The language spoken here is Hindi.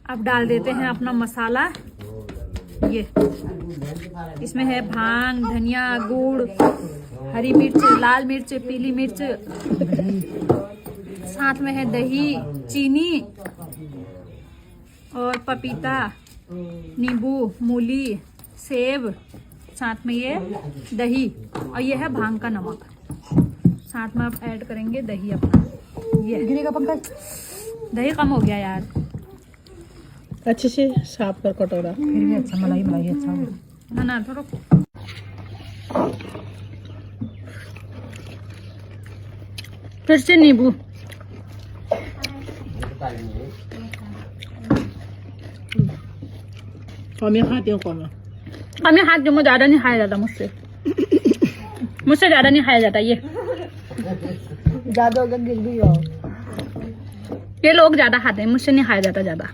अब डाल देते हैं अपना मसाला। ये इसमें है भांग, धनिया, गुड़, हरी मिर्च, लाल मिर्च, पीली मिर्च, साथ में है दही, चीनी और पपीता, नींबू, मूली, सेब, साथ में ये दही और ये है भांग का नमक। साथ में आप ऐड करेंगे दही अपना। ये गिरेगा पंकज, दही कम हो गया यार। अच्छे से साफ कर कटोरा। फिर भी अच्छा, मलाई मलाई अच्छा हो ना थोड़ा। फिर से नींबू। कम खाती हूँ कम। कम हाथ जो, ज्यादा नहीं खाया जाता मुझसे। मुझसे ज्यादा नहीं खाया जाता ये। ज्यादा होगा गिर भी जाओ। ये लोग ज्यादा खाते हैं, मुझसे नहीं खाया जाता ज्यादा।